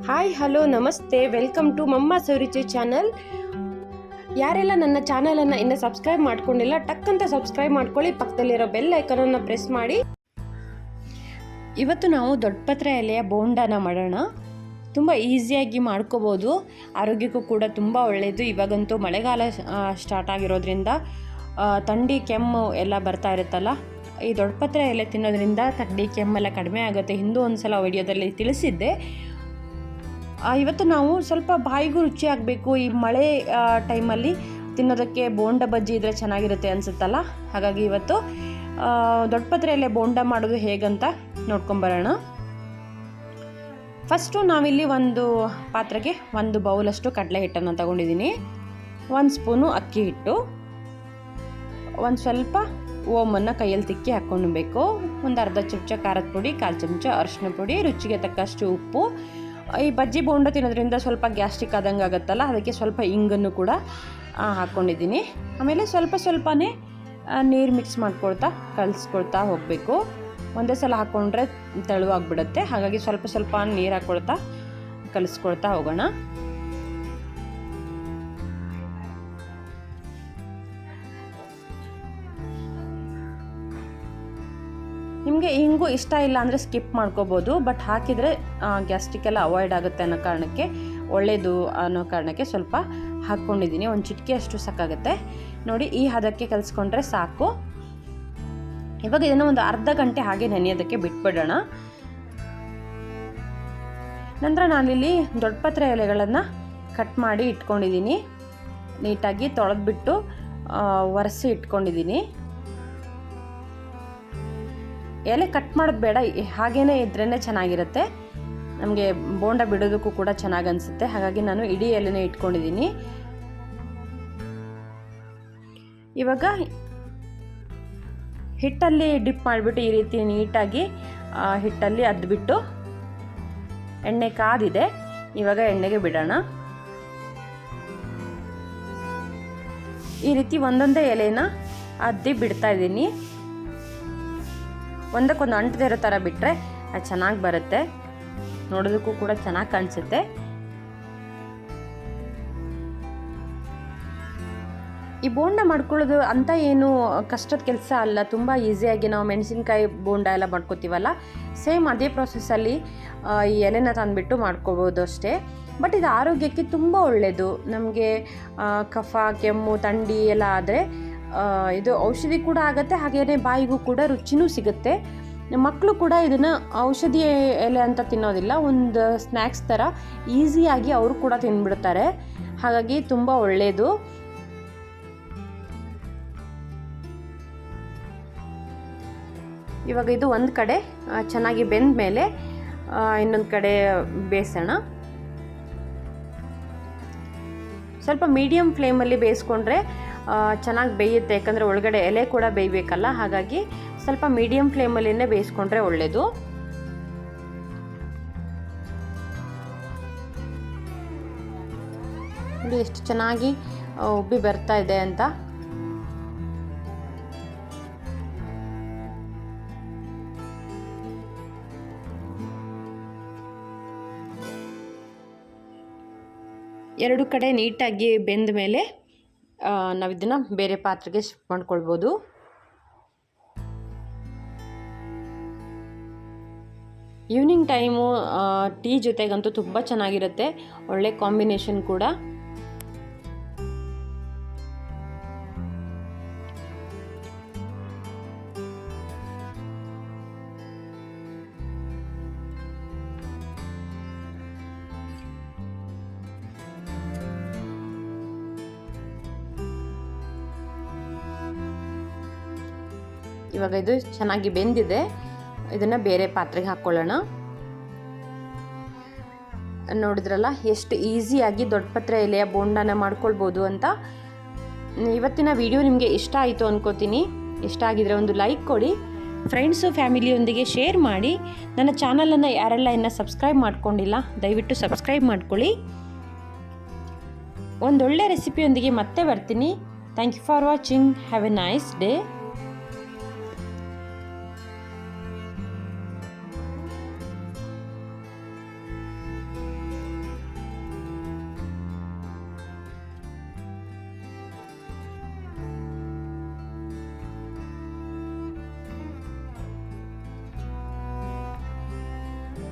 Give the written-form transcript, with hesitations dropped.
Hi hello ನಮಸ್ತೆ, welcome to Mamma's ರುಚಿ channel. ಯಾರೆಲ್ಲ ನನ್ನ ಚಾನಲನ್ನು ಇನ್ನೂ ಸಬ್ಸ್ಕ್ರೈಬ್ ಮಾಡ್ಕೊಂಡಿಲ್ಲ, ಟಕ್ ಅಂತ ಸಬ್ಸ್ಕ್ರೈಬ್ ಮಾಡ್ಕೊಳ್ಳಿ, ಪಕ್ಕದಲ್ಲಿರೋ ಬೆಲ್ ಐಕನನ್ನು ಪ್ರೆಸ್ ಮಾಡಿ. ಇವತ್ತು ನಾವು ದೊಡ್ಡಪತ್ರೆ ಎಲೆಯ ಬೋಂಡನ ಮಾಡೋಣ. ತುಂಬ ಈಸಿಯಾಗಿ ಮಾಡ್ಕೋಬೋದು, ಆರೋಗ್ಯಕ್ಕೂ ಕೂಡ ತುಂಬ ಒಳ್ಳೆಯದು. ಇವಾಗಂತೂ ಮಳೆಗಾಲ ಸ್ಟಾರ್ಟ್ ಆಗಿರೋದ್ರಿಂದ ಥಂಡಿ ಕೆಮ್ಮು ಎಲ್ಲ ಬರ್ತಾ ಇರುತ್ತಲ್ಲ, ಈ ದೊಡ್ಡಪತ್ರೆ ಎಲೆ ತಿನ್ನೋದ್ರಿಂದ ಥಂಡಿ ಕೆಮ್ಮೆಲ್ಲ ಕಡಿಮೆ ಆಗುತ್ತೆ. ಹಿಂದೂ ಒಂದು ಸಲ ವಿಡಿಯೋದಲ್ಲಿ ತಿಳಿಸಿದ್ದೆ. ಇವತ್ತು ನಾವು ಸ್ವಲ್ಪ ಬಾಯಿಗೂ ರುಚಿ ಆಗಬೇಕು, ಈ ಮಳೆ ಟೈಮಲ್ಲಿ ತಿನ್ನೋದಕ್ಕೆ ಬೋಂಡ ಬಜ್ಜಿ ಇದ್ದರೆ ಚೆನ್ನಾಗಿರುತ್ತೆ ಅನಿಸುತ್ತಲ್ಲ. ಹಾಗಾಗಿ ಇವತ್ತು ದೊಡ್ಡಪತ್ರೆ ಎಲೆ ಬೋಂಡ ಮಾಡೋದು ಹೇಗಂತ ನೋಡ್ಕೊಂಬರೋಣ. ಫಸ್ಟು ನಾವಿಲ್ಲಿ ಒಂದು ಪಾತ್ರೆಗೆ 1 ಬೌಲಷ್ಟು ಕಡಲೆ ಹಿಟ್ಟನ್ನು ತಗೊಂಡಿದ್ದೀನಿ, 1 ಸ್ಪೂನು ಅಕ್ಕಿ ಹಿಟ್ಟು, ಒಂದು ಸ್ವಲ್ಪ ಓಮನ್ನು ಕೈಯಲ್ಲಿ ತಿಕ್ಕಿ ಹಾಕ್ಕೊಳ್ಬೇಕು, ಒಂದು ಅರ್ಧ ಚಮಚ ಖಾರದ ಪುಡಿ, 1/4 ಚಮಚ ಅರಿಶಿನ ಪುಡಿ, ರುಚಿಗೆ ತಕ್ಕಷ್ಟು ಉಪ್ಪು. ಈ ಬಜ್ಜಿ ಬೋಂಡ ತಿನ್ನೋದ್ರಿಂದ ಸ್ವಲ್ಪ ಗ್ಯಾಸ್ಟ್ರಿಕ್ ಆದಂಗೆ ಆಗುತ್ತಲ್ಲ, ಅದಕ್ಕೆ ಸ್ವಲ್ಪ ಇಂಗನ್ನು ಕೂಡ ಹಾಕ್ಕೊಂಡಿದ್ದೀನಿ. ಆಮೇಲೆ ಸ್ವಲ್ಪನೇ ನೀರು ಮಿಕ್ಸ್ ಮಾಡ್ಕೊಳ್ತಾ ಕಲಿಸ್ಕೊಳ್ತಾ ಹೋಗಬೇಕು. ಒಂದೇ ಸಲ ಹಾಕ್ಕೊಂಡ್ರೆ ತೆಳುವಾಗಿಬಿಡುತ್ತೆ, ಹಾಗಾಗಿ ಸ್ವಲ್ಪ ನೀರು ಹಾಕ್ಕೊಳ್ತಾ ಕಲಿಸ್ಕೊಳ್ತಾ ಹೋಗೋಣ. ನಿಮಗೆ ಇಂಗು ಇಷ್ಟ ಇಲ್ಲ ಅಂದರೆ ಸ್ಕಿಪ್ ಮಾಡ್ಕೋಬೋದು, ಬಟ್ ಹಾಕಿದರೆ ಗ್ಯಾಸ್ಟ್ರಿಕ್ ಎಲ್ಲ ಅವಾಯ್ಡ್ ಆಗುತ್ತೆ ಅನ್ನೋ ಕಾರಣಕ್ಕೆ, ಒಳ್ಳೆಯದು ಅನ್ನೋ ಕಾರಣಕ್ಕೆ ಸ್ವಲ್ಪ ಹಾಕ್ಕೊಂಡಿದ್ದೀನಿ. ಒಂದು ಚಿಟಿಕೆ ಅಷ್ಟು ಸಾಕಾಗುತ್ತೆ ನೋಡಿ. ಈ ಹದಕ್ಕೆ ಕಲಿಸ್ಕೊಂಡ್ರೆ ಸಾಕು. ಇವಾಗ ಇದನ್ನು ಒಂದು ಅರ್ಧ ಗಂಟೆ ಹಾಗೆ ನೆನೆಯೋದಕ್ಕೆ ಬಿಟ್ಬಿಡೋಣ. ನಂತರ ನಾನಿಲ್ಲಿ ದೊಡ್ಡಪತ್ರೆ ಎಲೆಗಳನ್ನು ಕಟ್ ಮಾಡಿ ಇಟ್ಕೊಂಡಿದ್ದೀನಿ, ನೀಟಾಗಿ ತೊಳೆದ್ಬಿಟ್ಟು ಒರೆಸಿ ಇಟ್ಕೊಂಡಿದ್ದೀನಿ. ಎಲೆ ಕಟ್ ಮಾಡೋದು ಬೇಡ, ಹಾಗೇ ಇದ್ರೇ ಚೆನ್ನಾಗಿರುತ್ತೆ, ನಮಗೆ ಬೋಂಡ ಬಿಡೋದಕ್ಕೂ ಕೂಡ ಚೆನ್ನಾಗಿ ಅನಿಸುತ್ತೆ. ಹಾಗಾಗಿ ನಾನು ಇಡೀ ಎಲೆನೇ ಇಟ್ಕೊಂಡಿದ್ದೀನಿ. ಇವಾಗ ಹಿಟ್ಟಲ್ಲಿ ಡಿಪ್ ಮಾಡಿಬಿಟ್ಟು ಈ ರೀತಿ ನೀಟಾಗಿ ಹಿಟ್ಟಲ್ಲಿ ಅದ್ಬಿಟ್ಟು, ಎಣ್ಣೆ ಕಾದಿದೆ, ಇವಾಗ ಎಣ್ಣೆಗೆ ಬಿಡೋಣ. ಈ ರೀತಿ ಒಂದೊಂದೇ ಎಲೆನ ಅದ್ದಿ ಬಿಡ್ತಾ ಇದ್ದೀನಿ. ಒಂದಕ್ಕೊಂದು ಅಂಟದೇ ಇರೋ ಥರ ಬಿಟ್ಟರೆ ಅದು ಚೆನ್ನಾಗಿ ಬರುತ್ತೆ, ನೋಡೋದಕ್ಕೂ ಕೂಡ ಚೆನ್ನಾಗಿ ಕಾಣಿಸುತ್ತೆ. ಈ ಬೋಂಡ ಮಾಡ್ಕೊಳ್ಳೋದು ಅಂತ ಏನು ಕಷ್ಟದ ಕೆಲಸ ಅಲ್ಲ, ತುಂಬ ಈಸಿಯಾಗಿ ನಾವು ಮೆಣಸಿನ್ಕಾಯಿ ಬೋಂಡ ಎಲ್ಲ ಮಾಡ್ಕೋತೀವಲ್ಲ, ಸೇಮ್ ಅದೇ ಪ್ರೊಸೆಸ್ಸಲ್ಲಿ ಈ ಎಲೆನ ತಂದುಬಿಟ್ಟು ಮಾಡ್ಕೋಬೋದು ಅಷ್ಟೇ. ಬಟ್ ಇದು ಆರೋಗ್ಯಕ್ಕೆ ತುಂಬ ಒಳ್ಳೆಯದು. ನಮಗೆ ಕಫ, ಕೆಮ್ಮು, ಥಂಡಿ ಎಲ್ಲ ಆದರೆ ಇದು ಔಷಧಿ ಕೂಡ ಆಗುತ್ತೆ, ಹಾಗೆಯೇ ಬಾಯಿಗೂ ಕೂಡ ರುಚಿನೂ ಸಿಗುತ್ತೆ. ಮಕ್ಕಳು ಕೂಡ ಇದನ್ನು ಔಷಧಿ ಎಲೆ ಅಂತ ತಿನ್ನೋದಿಲ್ಲ, ಒಂದು ಸ್ನ್ಯಾಕ್ಸ್ ಥರ ಈಸಿಯಾಗಿ ಅವರು ಕೂಡ ತಿಂದ್ಬಿಡ್ತಾರೆ, ಹಾಗಾಗಿ ತುಂಬ ಒಳ್ಳೆಯದು. ಇವಾಗ ಇದು ಒಂದು ಕಡೆ ಚೆನ್ನಾಗಿ ಬೆಂದ ಮೇಲೆ ಇನ್ನೊಂದು ಕಡೆ ಬೇಯಿಸೋಣ. ಸ್ವಲ್ಪ ಮೀಡಿಯಮ್ ಫ್ಲೇಮಲ್ಲಿ ಬೇಯಿಸ್ಕೊಂಡ್ರೆ ಚೆನ್ನಾಗಿ ಬೇಯುತ್ತೆ, ಯಾಕಂದರೆ ಒಳಗಡೆ ಎಲೆ ಕೂಡ ಬೇಯಬೇಕಲ್ಲ, ಹಾಗಾಗಿ ಸ್ವಲ್ಪ ಮೀಡಿಯಮ್ ಫ್ಲೇಮಲ್ಲಿನೇ ಬೇಯಿಸ್ಕೊಂಡ್ರೆ ಒಳ್ಳೆಯದು. ನೋಡಿ ಎಷ್ಟು ಚೆನ್ನಾಗಿ ಉಬ್ಬಿ ಬರ್ತಾ ಇದೆ ಅಂತ. ಎರಡು ಕಡೆ ನೀಟಾಗಿ ಬೆಂದ ಮೇಲೆ ನಾವು ಇದನ್ನು ಬೇರೆ ಪಾತ್ರೆಗೆ ಶಿಫ್ಟ್ ಮಾಡ್ಕೊಳ್ಬೋದು. ಈವ್ನಿಂಗ್ ಟೈಮು ಟೀ ಜೊತೆಗಂತೂ ತುಂಬ ಚೆನ್ನಾಗಿರುತ್ತೆ, ಒಳ್ಳೆ ಕಾಂಬಿನೇಷನ್ ಕೂಡ. ಇವಾಗ ಇದು ಚೆನ್ನಾಗಿ ಬೆಂದಿದೆ, ಇದನ್ನು ಬೇರೆ ಪಾತ್ರೆಗೆ ಹಾಕ್ಕೊಳ್ಳೋಣ. ನೋಡಿದ್ರಲ್ಲ ಎಷ್ಟು ಈಸಿಯಾಗಿ ದೊಡ್ಡಪತ್ರೆ ಎಲೆಯ ಬೋಂಡನ ಮಾಡ್ಕೊಳ್ಬೋದು ಅಂತ. ಇವತ್ತಿನ ವಿಡಿಯೋ ನಿಮಗೆ ಇಷ್ಟ ಆಯಿತು ಅನ್ಕೋತೀನಿ. ಇಷ್ಟ ಆಗಿದರೆ ಒಂದು ಲೈಕ್ ಕೊಡಿ, ಫ್ರೆಂಡ್ಸು ಫ್ಯಾಮಿಲಿಯೊಂದಿಗೆ ಶೇರ್ ಮಾಡಿ. ನನ್ನ ಚಾನಲನ್ನು ಯಾರೆಲ್ಲ ಇನ್ನೂ ಸಬ್ಸ್ಕ್ರೈಬ್ ಮಾಡ್ಕೊಂಡಿಲ್ಲ ದಯವಿಟ್ಟು ಸಬ್ಸ್ಕ್ರೈಬ್ ಮಾಡ್ಕೊಳ್ಳಿ. ಒಂದೊಳ್ಳೆ ರೆಸಿಪಿಯೊಂದಿಗೆ ಮತ್ತೆ ಬರ್ತೀನಿ. Thank you for watching. Have a nice day.